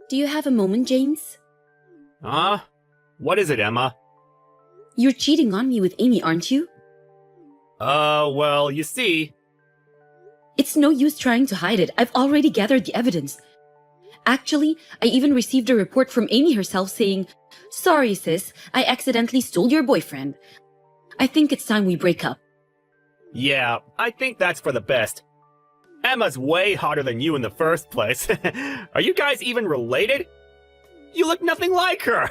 Do you have a moment, James? What is it, Emma? You're cheating on me with Amy, aren't you? Well, you see... It's no use trying to hide it. I've already gathered the evidence. Actually, I even received a report from Amy herself saying, "Sorry, sis, I accidentally stole your boyfriend. I think it's time we break up." Yeah, I think that's for the best. Emma's way hotter than you in the first place. Are you guys even related? You look nothing like her!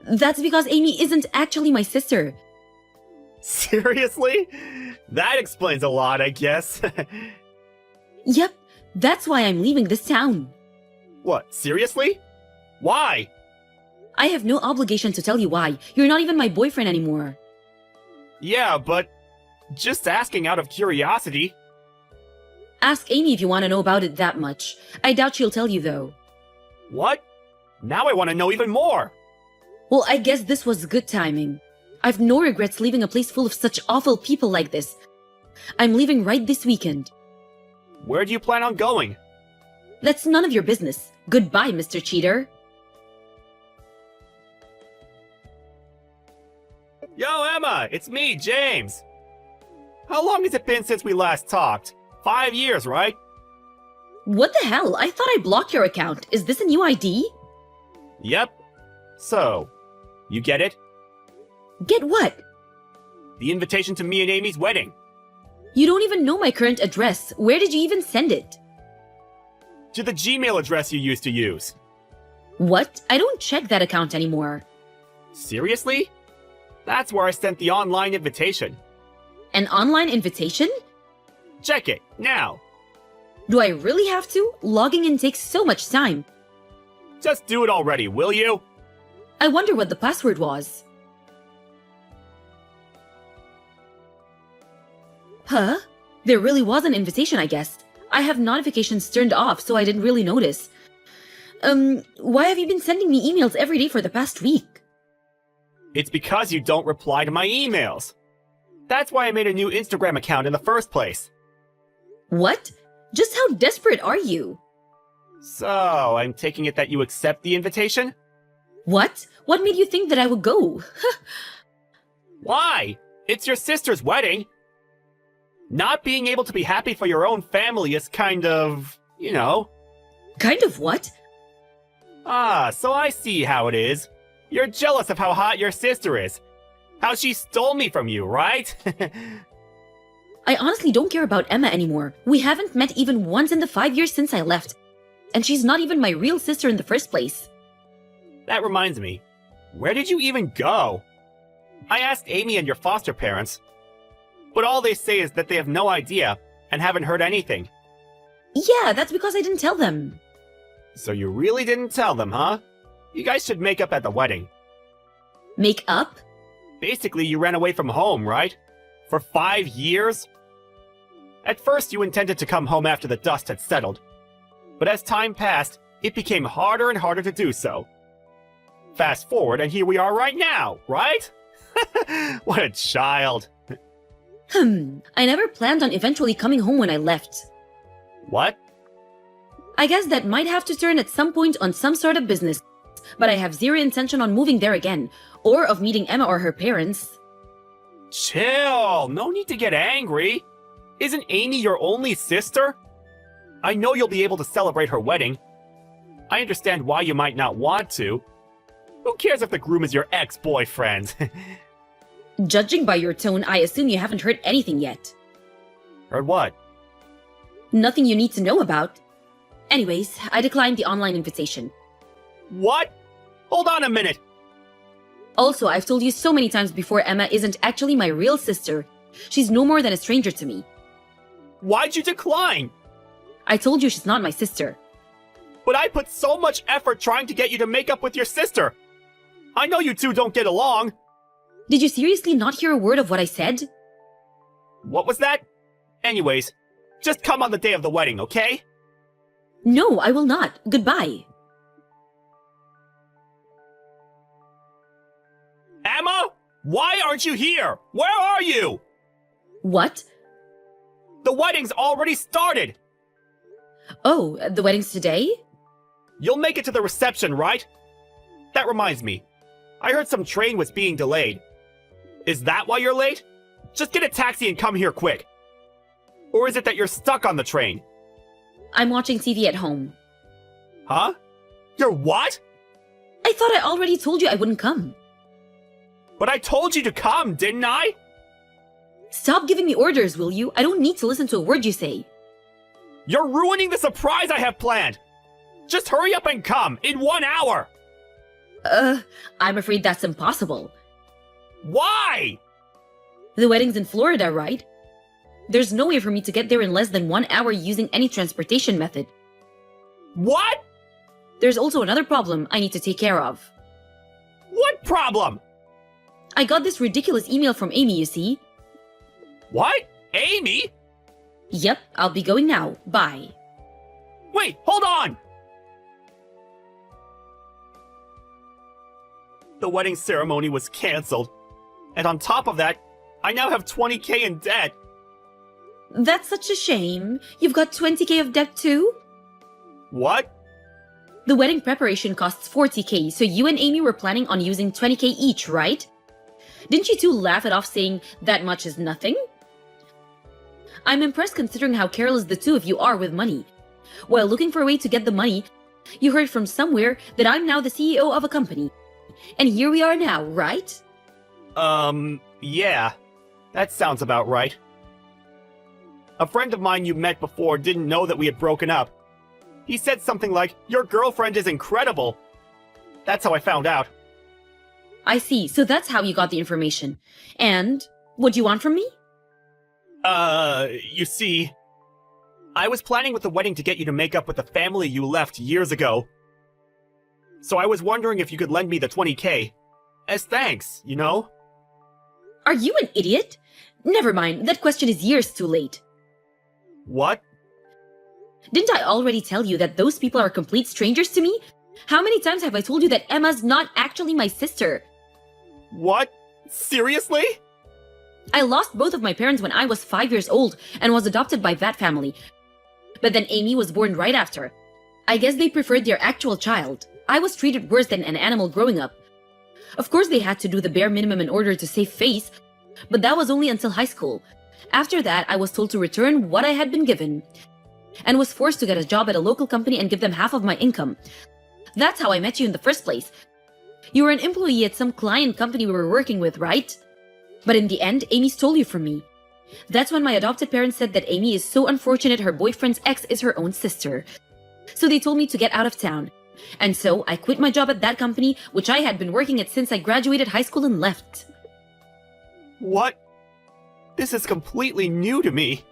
That's because Amy isn't actually my sister. Seriously? That explains a lot, I guess. Yep, that's why I'm leaving this town. What, seriously? Why? I have no obligation to tell you why. You're not even my boyfriend anymore. Yeah, but... just asking out of curiosity. Ask Amy if you want to know about it that much. I doubt she'll tell you, though. What? Now I want to know even more! Well, I guess this was good timing. I've no regrets leaving a place full of such awful people like this. I'm leaving right this weekend. Where do you plan on going? That's none of your business. Goodbye, Mr. Cheater. Yo, Emma! It's me, James! How long has it been since we last talked? 5 years, right? What the hell? I thought I blocked your account. Is this a new ID? Yep. So, you get it? Get what? The invitation to me and Amy's wedding. You don't even know my current address. Where did you even send it? To the Gmail address you used to use. What? I don't check that account anymore. Seriously? That's where I sent the online invitation. An online invitation? Check it, now. Do I really have to? Logging in takes so much time. Just do it already, will you? I wonder what the password was. Huh? There really was an invitation, I guess. I have notifications turned off, so I didn't really notice. Why have you been sending me emails every day for the past week? It's because you don't reply to my emails. That's why I made a new Instagram account in the first place. What? Just how desperate are you? So, I'm taking it that you accept the invitation? What? What made you think that I would go? Why? It's your sister's wedding. Not being able to be happy for your own family is kind of, you know. Kind of what? So I see how it is. You're jealous of how hot your sister is. How she stole me from you, right? I honestly don't care about Emma anymore. We haven't met even once in the 5 years since I left. And she's not even my real sister in the first place. That reminds me. Where did you even go? I asked Amy and your foster parents. But all they say is that they have no idea and haven't heard anything. Yeah, that's because I didn't tell them. So you really didn't tell them, huh? You guys should make up at the wedding. Make up? Basically, you ran away from home, right? For 5 years? At first, you intended to come home after the dust had settled. But as time passed, it became harder and harder to do so. Fast forward, and here we are right now, right? What a child. I never planned on eventually coming home when I left. What? I guess that might have to turn at some point on some sort of business, but I have zero intention on moving there again, or of meeting Emma or her parents. Chill! No need to get angry. Isn't Amy your only sister? I know you'll be able to celebrate her wedding. I understand why you might not want to. Who cares if the groom is your ex-boyfriend? Judging by your tone, I assume you haven't heard anything yet. Heard what? Nothing you need to know about. Anyways, I declined the online invitation. What? Hold on a minute! Also, I've told you so many times before Emma isn't actually my real sister. She's no more than a stranger to me. Why'd you decline? I told you she's not my sister. But I put so much effort trying to get you to make up with your sister. I know you two don't get along. Did you seriously not hear a word of what I said? What was that? Anyways, just come on the day of the wedding, okay? No, I will not. Goodbye. Emma? Why aren't you here? Where are you? What? The wedding's already started! Oh, the wedding's today? You'll make it to the reception, right? That reminds me. I heard some train was being delayed. Is that why you're late? Just get a taxi and come here quick. Or is it that you're stuck on the train? I'm watching TV at home. Huh? You're what? I thought I already told you I wouldn't come. But I told you to come, didn't I? Stop giving me orders, will you? I don't need to listen to a word you say. You're ruining the surprise I have planned. Just hurry up and come in 1 hour. I'm afraid that's impossible. Why? The wedding's in Florida, right? There's no way for me to get there in less than 1 hour using any transportation method. What? There's also another problem I need to take care of. What problem? I got this ridiculous email from Amy, you see. What? Amy? Yep, I'll be going now. Bye. Wait, hold on! The wedding ceremony was cancelled. And on top of that, I now have 20K in debt. That's such a shame. You've got 20K of debt too? What? The wedding preparation costs 40K, so you and Amy were planning on using 20K each, right? Didn't you two laugh it off saying that much is nothing? I'm impressed considering how careless the two of you are with money. While looking for a way to get the money, you heard from somewhere that I'm now the CEO of a company. And here we are now, right? Yeah. That sounds about right. A friend of mine you met before didn't know that we had broken up. He said something like, "Your girlfriend is incredible." That's how I found out. I see, so that's how you got the information. And what do you want from me? You see, I was planning with the wedding to get you to make up with the family you left years ago. So I was wondering if you could lend me the 20K. As thanks, you know? Are you an idiot? Never mind, that question is years too late. What? Didn't I already tell you that those people are complete strangers to me? How many times have I told you that Emma's not actually my sister? What? Seriously? I lost both of my parents when I was 5 years old and was adopted by that family. But then Amy was born right after. I guess they preferred their actual child. I was treated worse than an animal growing up. Of course they had to do the bare minimum in order to save face, but that was only until high school. After that, I was told to return what I had been given, and was forced to get a job at a local company and give them half of my income. That's how I met you in the first place. You were an employee at some client company we were working with, right? But in the end, Amy stole you from me. That's when my adopted parents said that Amy is so unfortunate her boyfriend's ex is her own sister. So they told me to get out of town. And so I quit my job at that company, which I had been working at since I graduated high school and left. What? This is completely new to me.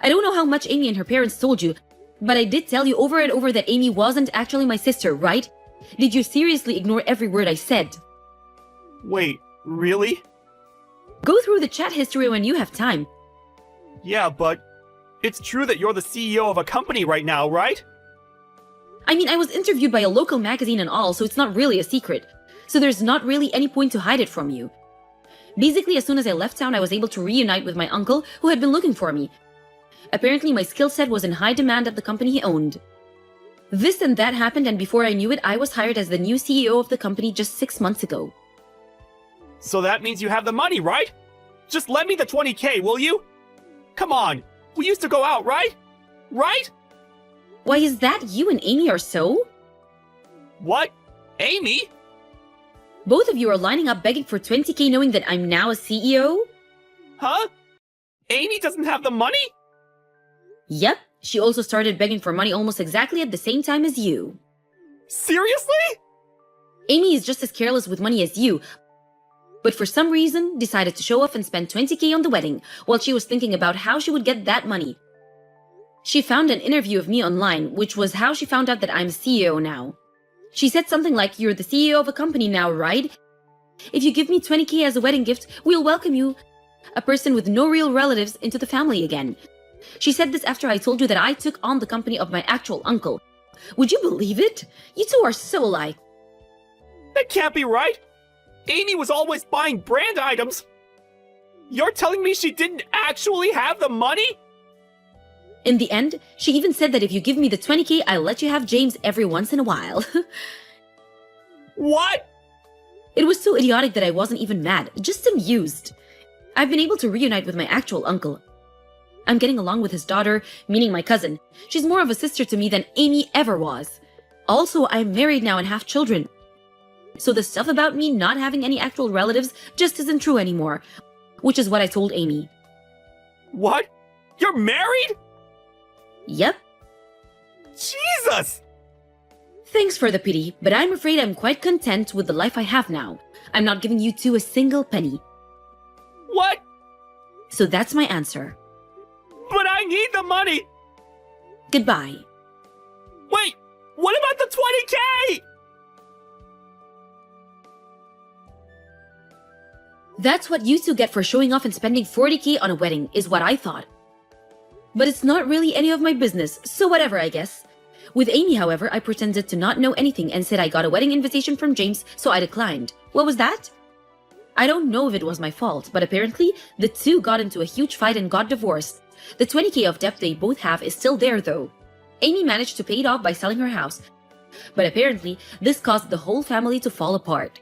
I don't know how much Amy and her parents told you, but I did tell you over and over that Amy wasn't actually my sister, right? Did you seriously ignore every word I said? Wait, really? Go through the chat history when you have time. Yeah, but it's true that you're the CEO of a company right now, right? I mean, I was interviewed by a local magazine and all, so it's not really a secret. So there's not really any point to hide it from you. Basically, as soon as I left town, I was able to reunite with my uncle, who had been looking for me. Apparently, my skill set was in high demand at the company he owned. This and that happened, and before I knew it, I was hired as the new CEO of the company just 6 months ago. So that means you have the money, right? Just lend me the 20K, will you? Come on, we used to go out, right? Right? Why, is that you and Amy are so? What? Amy? Both of you are lining up begging for 20K knowing that I'm now a CEO? Huh? Amy doesn't have the money? Yep, she also started begging for money almost exactly at the same time as you. Seriously? Amy is just as careless with money as you, but for some reason decided to show off and spend 20K on the wedding while she was thinking about how she would get that money. She found an interview of me online, which was how she found out that I'm CEO now. She said something like, "You're the CEO of a company now, right? If you give me 20K as a wedding gift, we'll welcome you, a person with no real relatives, into the family again." She said this after I told you that I took on the company of my actual uncle. Would you believe it? You two are so alike. That can't be right. Amy was always buying brand items. You're telling me she didn't actually have the money? In the end, she even said that if you give me the 20K, I'll let you have James every once in a while. What? It was so idiotic that I wasn't even mad, just amused. I've been able to reunite with my actual uncle. I'm getting along with his daughter, meaning my cousin. She's more of a sister to me than Amy ever was. Also, I'm married now and have children. So the stuff about me not having any actual relatives just isn't true anymore, which is what I told Amy. What? You're married? Yep. Jesus! Thanks for the pity, but I'm afraid I'm quite content with the life I have now. I'm not giving you two a single penny. What? So that's my answer. But I need the money! Goodbye. Wait! What about the 20K? That's what you two get for showing off and spending 40K on a wedding, is what I thought. But it's not really any of my business, so whatever, I guess. With Amy, however, I pretended to not know anything and said I got a wedding invitation from James, so I declined. What was that? I don't know if it was my fault, but apparently, the two got into a huge fight and got divorced. The 20K of debt they both have is still there, though. Amy managed to pay it off by selling her house, but apparently, this caused the whole family to fall apart.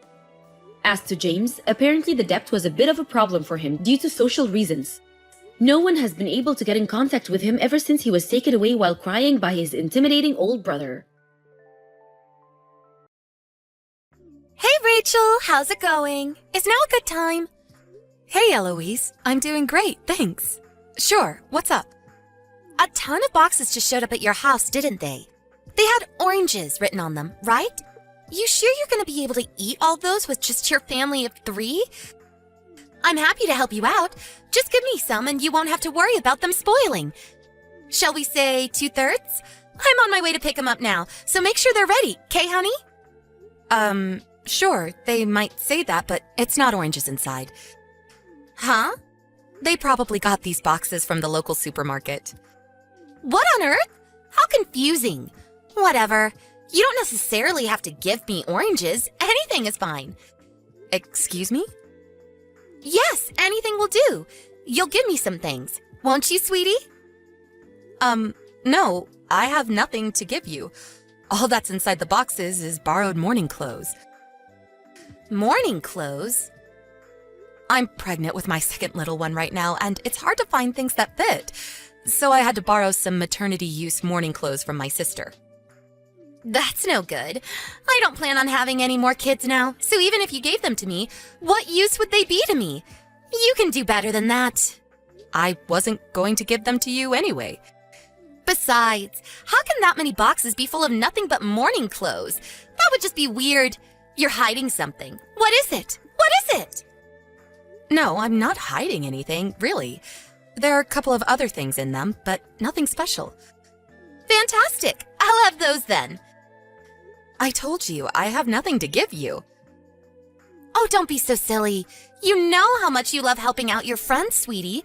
As to James, apparently the debt was a bit of a problem for him due to social reasons. No one has been able to get in contact with him ever since he was taken away while crying by his intimidating old brother. Hey Rachel, how's it going? Is now a good time? Hey Eloise, I'm doing great, thanks. Sure, what's up? A ton of boxes just showed up at your house, didn't they? They had oranges written on them, right? You sure you're gonna be able to eat all those with just your family of 3? I'm happy to help you out. Just give me some and you won't have to worry about them spoiling. Shall we say 2/3? I'm on my way to pick them up now, so make sure they're ready, 'kay, honey? Sure, they might say that, but it's not oranges inside. Huh? They probably got these boxes from the local supermarket. What on earth? How confusing. Whatever. You don't necessarily have to give me oranges. Anything is fine. Excuse me? Yes, anything will do. You'll give me some things. Won't you, sweetie? No, I have nothing to give you. All that's inside the boxes is borrowed morning clothes. Morning clothes? I'm pregnant with my second little one right now, and it's hard to find things that fit. So I had to borrow some maternity use morning clothes from my sister. That's no good. I don't plan on having any more kids now, so even if you gave them to me, what use would they be to me? You can do better than that. I wasn't going to give them to you anyway. Besides, how can that many boxes be full of nothing but morning clothes? That would just be weird. You're hiding something. What is it? What is it? No, I'm not hiding anything, really. There are a couple of other things in them, but nothing special. Fantastic. I'll have those then. I told you, I have nothing to give you. Oh, don't be so silly. You know how much you love helping out your friends, sweetie.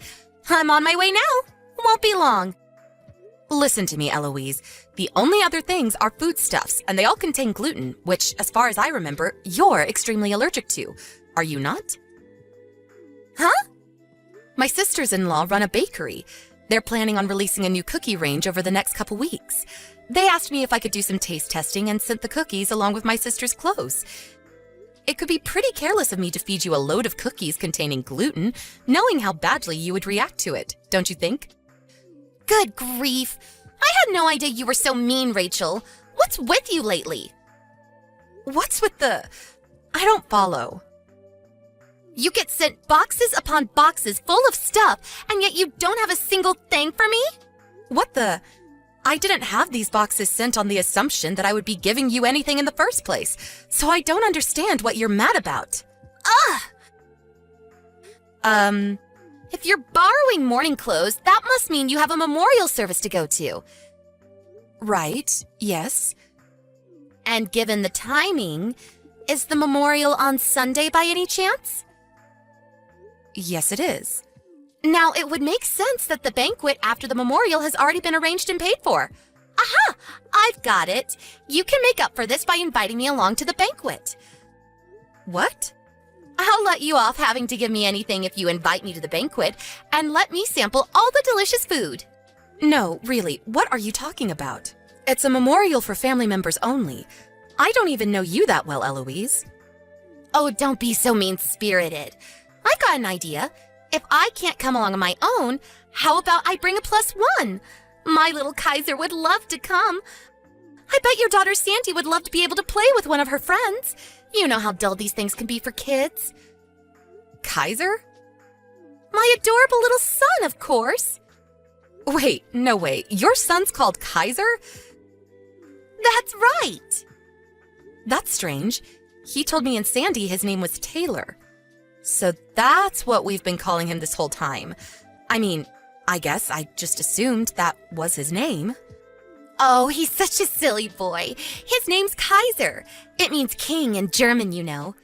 I'm on my way now. Won't be long. Listen to me, Eloise. The only other things are foodstuffs, and they all contain gluten, which, as far as I remember, you're extremely allergic to. Are you not? Huh? My sisters-in-law run a bakery. They're planning on releasing a new cookie range over the next couple weeks. They asked me if I could do some taste testing and sent the cookies along with my sister's clothes. It could be pretty careless of me to feed you a load of cookies containing gluten, knowing how badly you would react to it, don't you think? Good grief. I had no idea you were so mean, Rachel. What's with you lately? What's with the... I don't follow. You get sent boxes upon boxes full of stuff, and yet you don't have a single thing for me? What the... I didn't have these boxes sent on the assumption that I would be giving you anything in the first place, so I don't understand what you're mad about. Ugh! If you're borrowing morning clothes, that must mean you have a memorial service to go to. Right, yes. And given the timing, is the memorial on Sunday by any chance? Yes, it is. Now, it would make sense that the banquet after the memorial has already been arranged and paid for. Aha! I've got it. You can make up for this by inviting me along to the banquet. What? I'll let you off having to give me anything if you invite me to the banquet and let me sample all the delicious food. No, really, what are you talking about? It's a memorial for family members only. I don't even know you that well, Eloise. Oh, don't be so mean-spirited. I got an idea. If I can't come along on my own, how about I bring a +1? My little Kaiser would love to come. I bet your daughter Sandy would love to be able to play with one of her friends. You know how dull these things can be for kids. Kaiser? My adorable little son, of course. Wait, no way. Your son's called Kaiser? That's right. That's strange. He told me in Sandy his name was Taylor. So that's what we've been calling him this whole time. I mean, I guess I just assumed that was his name. Oh, he's such a silly boy. His name's Kaiser. It means king in German, you know.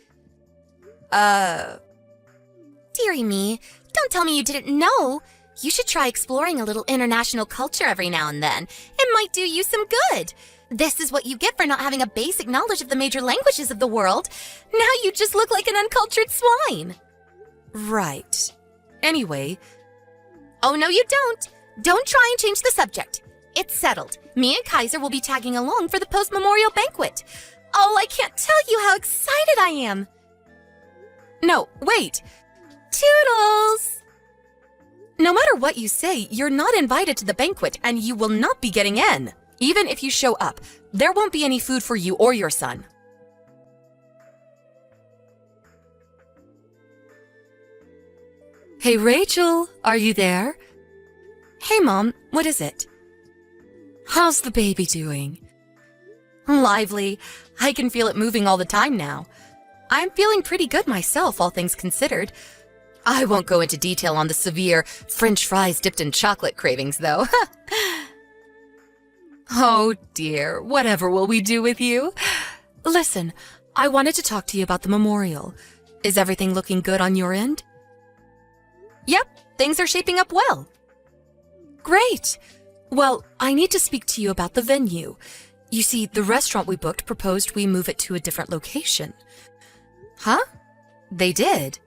Dearie me, don't tell me you didn't know. You should try exploring a little international culture every now and then. It might do you some good. This is what you get for not having a basic knowledge of the major languages of the world. Now you just look like an uncultured swine. Right. Anyway. Oh, no, you don't. Don't try and change the subject. It's settled. Me and Kaiser will be tagging along for the post-memorial banquet. Oh, I can't tell you how excited I am. No, wait. Toodles! No matter what you say, you're not invited to the banquet and you will not be getting in. Even if you show up, there won't be any food for you or your son. Hey, Rachel, are you there? Hey, Mom, what is it? How's the baby doing? Lively. I can feel it moving all the time now. I'm feeling pretty good myself, all things considered. I won't go into detail on the severe French fries dipped in chocolate cravings, though. Oh dear, whatever will we do with you? Listen, I wanted to talk to you about the memorial. Is everything looking good on your end? Yep, things are shaping up well. Great. Well, I need to speak to you about the venue. You see, the restaurant we booked proposed we move it to a different location. Huh? They did?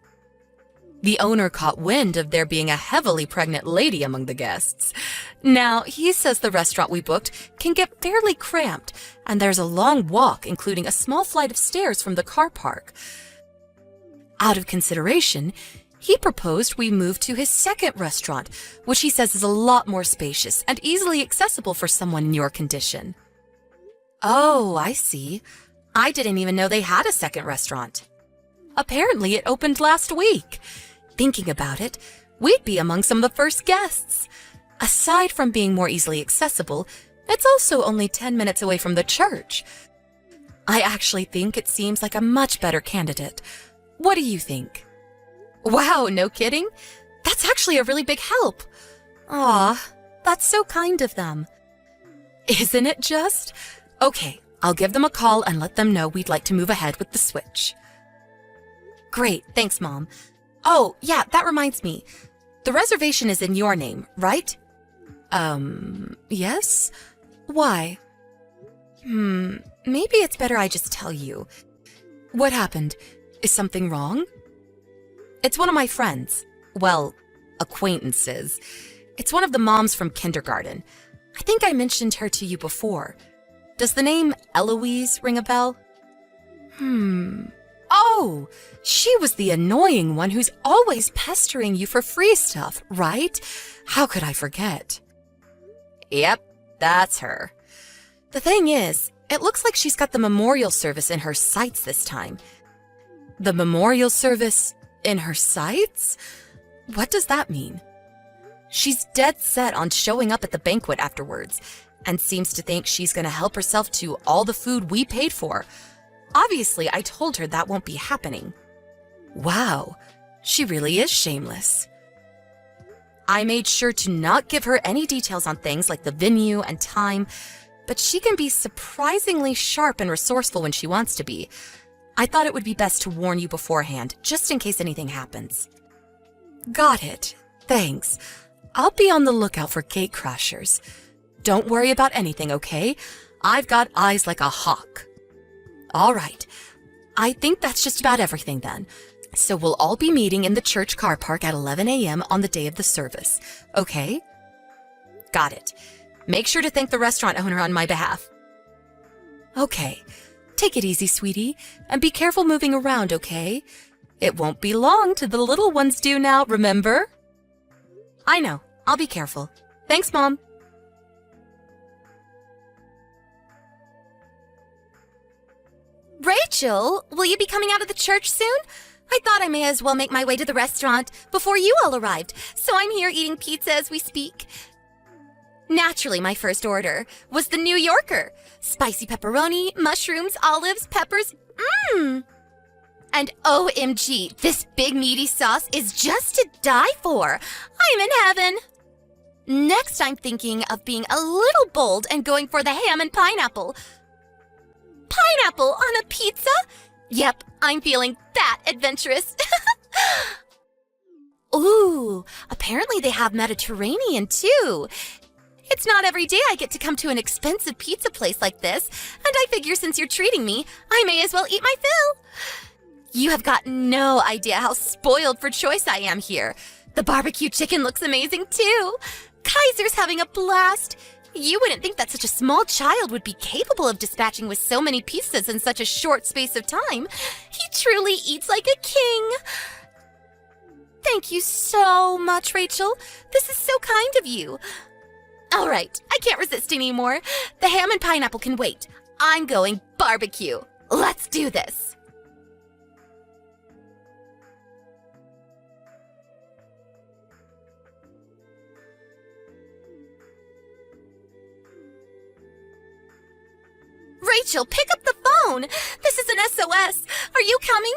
The owner caught wind of there being a heavily pregnant lady among the guests. Now, he says the restaurant we booked can get fairly cramped, and there's a long walk, including a small flight of stairs from the car park. Out of consideration, he proposed we move to his second restaurant, which he says is a lot more spacious and easily accessible for someone in your condition. Oh, I see. I didn't even know they had a second restaurant. Apparently, it opened last week. Thinking about it, we'd be among some of the first guests. Aside from being more easily accessible, it's also only 10 minutes away from the church. I actually think it seems like a much better candidate. What do you think? Wow, no kidding? That's actually a really big help. Aw, that's so kind of them. Isn't it just? Okay, I'll give them a call and let them know we'd like to move ahead with the switch. Great, thanks, Mom. Oh, yeah, that reminds me. The reservation is in your name, right? Yes? Why? Maybe it's better I just tell you. What happened? Is something wrong? It's one of my friends. Well, acquaintances. It's one of the moms from kindergarten. I think I mentioned her to you before. Does the name Eloise ring a bell? Oh, she was the annoying one who's always pestering you for free stuff, right? How could I forget? Yep, that's her. The thing is, it looks like she's got the memorial service in her sights this time. The memorial service in her sights? What does that mean? She's dead set on showing up at the banquet afterwards, and seems to think she's going to help herself to all the food we paid for. Obviously, I told her that won't be happening. Wow, she really is shameless. I made sure to not give her any details on things like the venue and time, but she can be surprisingly sharp and resourceful when she wants to be. I thought it would be best to warn you beforehand, just in case anything happens. Got it. Thanks. I'll be on the lookout for gatecrashers. Don't worry about anything, okay? I've got eyes like a hawk. All right. I think that's just about everything then. So we'll all be meeting in the church car park at 11 a.m. on the day of the service, okay? Got it. Make sure to thank the restaurant owner on my behalf. Okay, take it easy, sweetie, and be careful moving around, okay? It won't be long till the little ones do now, remember? I know. I'll be careful. Thanks, Mom. Rachel, will you be coming out of the church soon? I thought I may as well make my way to the restaurant before you all arrived, so I'm here eating pizza as we speak. Naturally, my first order was the New Yorker. Spicy pepperoni, mushrooms, olives, peppers. And OMG, this big meaty sauce is just to die for. I'm in heaven. Next, I'm thinking of being a little bold and going for the ham and pineapple. Pineapple on a pizza? Yep, I'm feeling that adventurous. Ooh, apparently they have Mediterranean too. It's not every day I get to come to an expensive pizza place like this, and I figure since you're treating me, I may as well eat my fill. You have got no idea how spoiled for choice I am here. The barbecue chicken looks amazing too. Kaiser's having a blast. You wouldn't think that such a small child would be capable of dispatching with so many pizzas in such a short space of time. He truly eats like a king. Thank you so much, Rachel. This is so kind of you. All right, I can't resist anymore. The ham and pineapple can wait. I'm going barbecue. Let's do this. Rachel, pick up the phone! This is an SOS! Are you coming?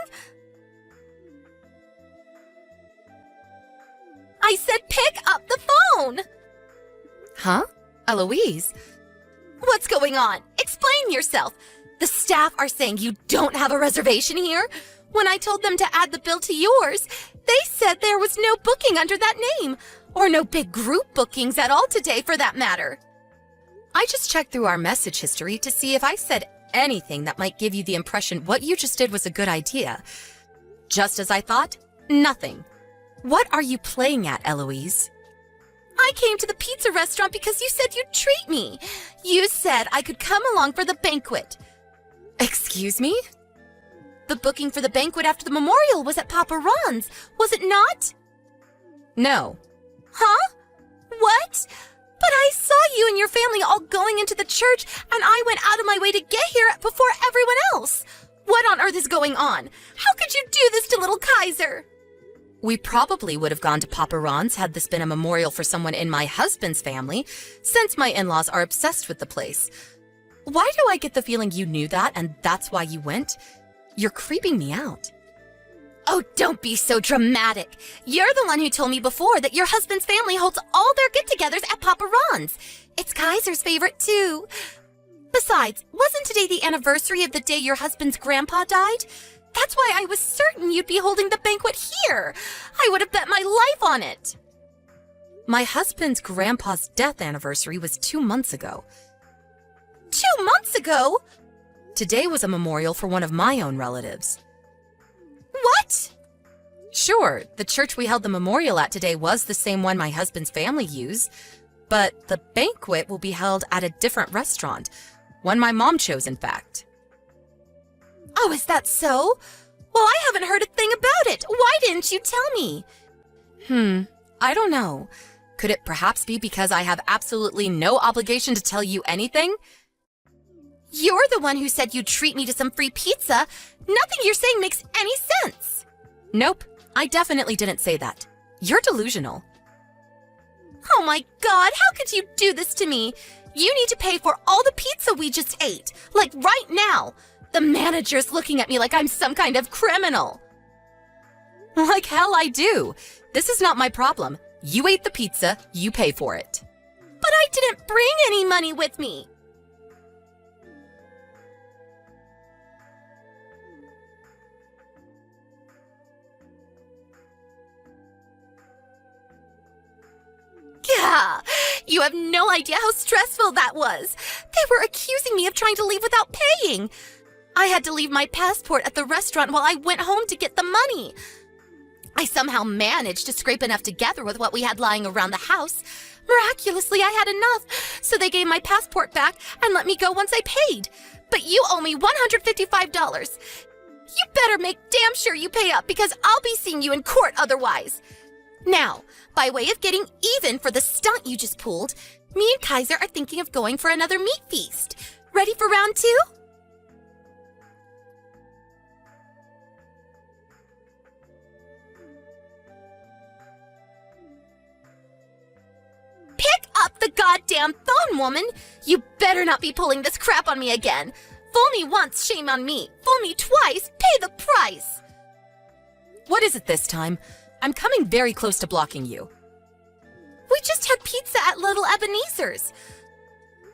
I said pick up the phone! Huh? Eloise? What's going on? Explain yourself! The staff are saying you don't have a reservation here? When I told them to add the bill to yours, they said there was no booking under that name, or no big group bookings at all today for that matter. I just checked through our message history to see if I said anything that might give you the impression what you just did was a good idea. Just as I thought, nothing. What are you playing at, Eloise? I came to the pizza restaurant because you said you'd treat me. You said I could come along for the banquet. Excuse me? The booking for the banquet after the memorial was at Papa Ron's, was it not? No. Huh? What? But I saw you and your family all going into the church, and I went out of my way to get here before everyone else. What on earth is going on? How could you do this to little Kaiser? We probably would have gone to Papa Ron's had this been a memorial for someone in my husband's family, since my in-laws are obsessed with the place. Why do I get the feeling you knew that and that's why you went? You're creeping me out. Oh, don't be so dramatic. You're the one who told me before that your husband's family holds all their get-togethers at Papa Ron's. It's Kaiser's favorite, too. Besides, wasn't today the anniversary of the day your husband's grandpa died? That's why I was certain you'd be holding the banquet here. I would have bet my life on it. My husband's grandpa's death anniversary was 2 months ago. 2 months ago? Today was a memorial for one of my own relatives. What? Sure, the church we held the memorial at today was the same one my husband's family used, but the banquet will be held at a different restaurant, one my mom chose, in fact. Oh, is that so? Well, I haven't heard a thing about it. Why didn't you tell me? I don't know. Could it perhaps be because I have absolutely no obligation to tell you anything? You're the one who said you'd treat me to some free pizza. Nothing you're saying makes any sense. Nope, I definitely didn't say that. You're delusional. Oh my God, how could you do this to me? You need to pay for all the pizza we just ate, like right now. The manager's looking at me like I'm some kind of criminal. Like hell I do. This is not my problem. You ate the pizza, you pay for it. But I didn't bring any money with me. Yeah, you have no idea how stressful that was. They were accusing me of trying to leave without paying. I had to leave my passport at the restaurant while I went home to get the money. I somehow managed to scrape enough together with what we had lying around the house. Miraculously, I had enough, so they gave my passport back and let me go once I paid. But you owe me $155. You better make damn sure you pay up because I'll be seeing you in court otherwise. Now, by way of getting even for the stunt you just pulled, me and Kaiser are thinking of going for another meat feast. Ready for round 2? Pick up the goddamn phone, woman! You better not be pulling this crap on me again. Fool me once, shame on me. Fool me twice, pay the price. What is it this time? I'm coming very close to blocking you. We just had pizza at Little Ebenezer's.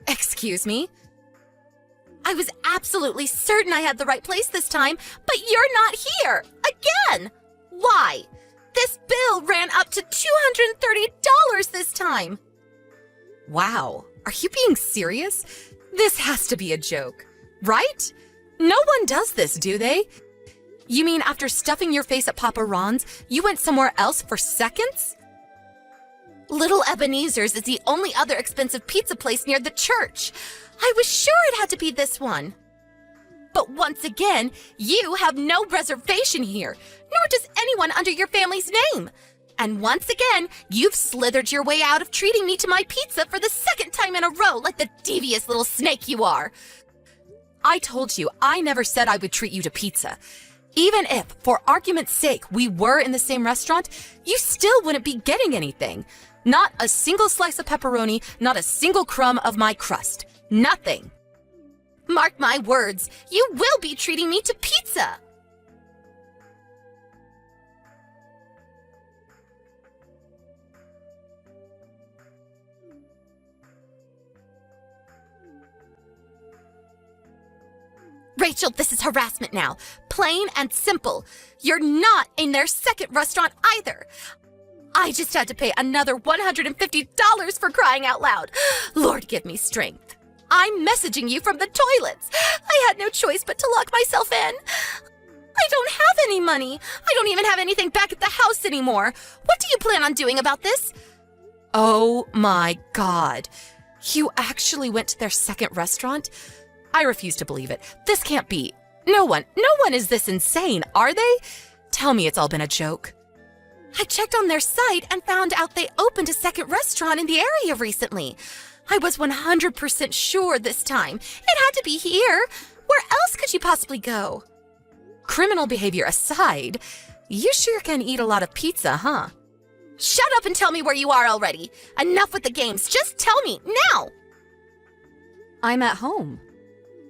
Excuse me? I was absolutely certain I had the right place this time, but you're not here. Again. Why? This bill ran up to $230 this time. Wow, are you being serious? This has to be a joke, right? No one does this, do they? You mean after stuffing your face at Papa Ron's, you went somewhere else for seconds? Little Ebenezer's is the only other expensive pizza place near the church. I was sure it had to be this one. But once again, you have no reservation here, nor does anyone under your family's name. And once again, you've slithered your way out of treating me to my pizza for the second time in a row like the devious little snake you are. I told you, I never said I would treat you to pizza. Even if, for argument's sake, we were in the same restaurant, you still wouldn't be getting anything. Not a single slice of pepperoni, not a single crumb of my crust. Nothing. Mark my words, you will be treating me to pizza. Rachel, this is harassment now. Plain and simple. You're not in their second restaurant either. I just had to pay another $150 for crying out loud. Lord, give me strength. I'm messaging you from the toilets. I had no choice but to lock myself in. I don't have any money. I don't even have anything back at the house anymore. What do you plan on doing about this? Oh my God. You actually went to their second restaurant? I refuse to believe it. This can't be. No one is this insane, are they? Tell me it's all been a joke. I checked on their site and found out they opened a second restaurant in the area recently. I was 100% sure this time. It had to be here. Where else could you possibly go? Criminal behavior aside, you sure can eat a lot of pizza, huh? Shut up and tell me where you are already. Enough with the games. Just tell me, now. I'm at home.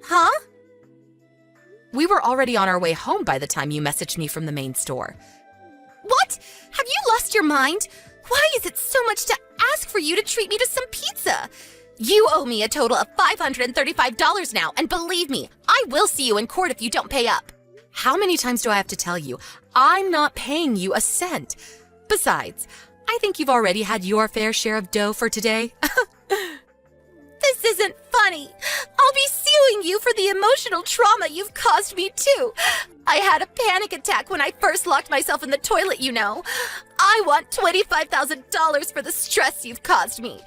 Huh? We were already on our way home by the time you messaged me from the main store. What? Have you lost your mind? Why is it so much to ask for you to treat me to some pizza? You owe me a total of $535 now, and believe me, I will see you in court if you don't pay up. How many times do I have to tell you? I'm not paying you a cent. Besides, I think you've already had your fair share of dough for today. This isn't funny. I'll be suing you for the emotional trauma you've caused me too. I had a panic attack when I first locked myself in the toilet, you know. I want $25,000 for the stress you've caused me.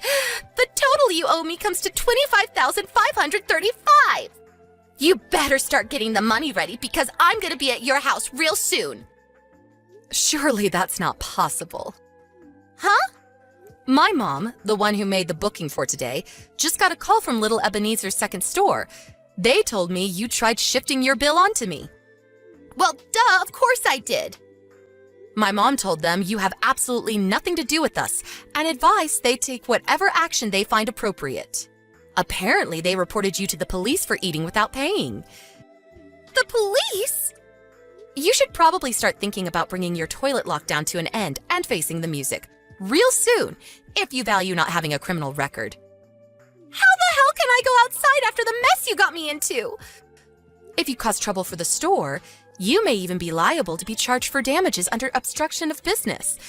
The total you owe me comes to $25,535. You better start getting the money ready because I'm going to be at your house real soon. Surely that's not possible. Huh? My mom, the one who made the booking for today, just got a call from Little Ebenezer's second store. They told me you tried shifting your bill onto me. Well, duh, of course I did. My mom told them you have absolutely nothing to do with us and advised they take whatever action they find appropriate. Apparently, they reported you to the police for eating without paying. The police? You should probably start thinking about bringing your toilet lockdown to an end and facing the music real soon, if you value not having a criminal record. How the hell can I go outside after the mess you got me into? If you cause trouble for the store, you may even be liable to be charged for damages under obstruction of business.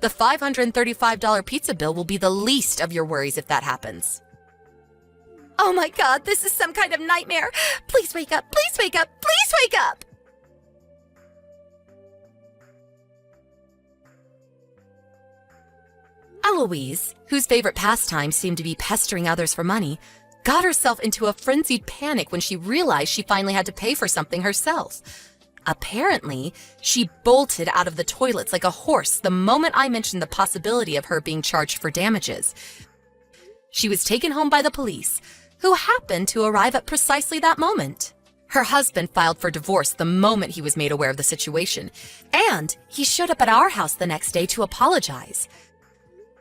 The $535 pizza bill will be the least of your worries if that happens. Oh my God, this is some kind of nightmare. Please wake up, please wake up, please wake up! Eloise, whose favorite pastime seemed to be pestering others for money, got herself into a frenzied panic when she realized she finally had to pay for something herself. Apparently, she bolted out of the toilets like a horse the moment I mentioned the possibility of her being charged for damages. She was taken home by the police, who happened to arrive at precisely that moment. Her husband filed for divorce the moment he was made aware of the situation, and he showed up at our house the next day to apologize.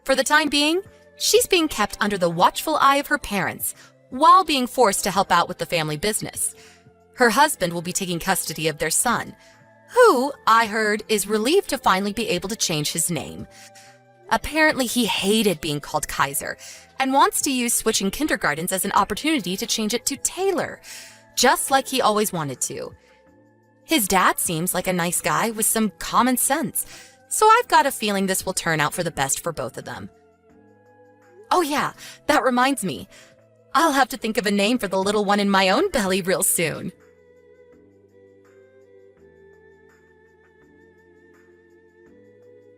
For the time being, she's being kept under the watchful eye of her parents, while being forced to help out with the family business. Her husband will be taking custody of their son, who, I heard, is relieved to finally be able to change his name. Apparently, he hated being called Kaiser and wants to use switching kindergartens as an opportunity to change it to Taylor, just like he always wanted to. His dad seems like a nice guy with some common sense, so I've got a feeling this will turn out for the best for both of them. Oh yeah, that reminds me. I'll have to think of a name for the little one in my own belly real soon.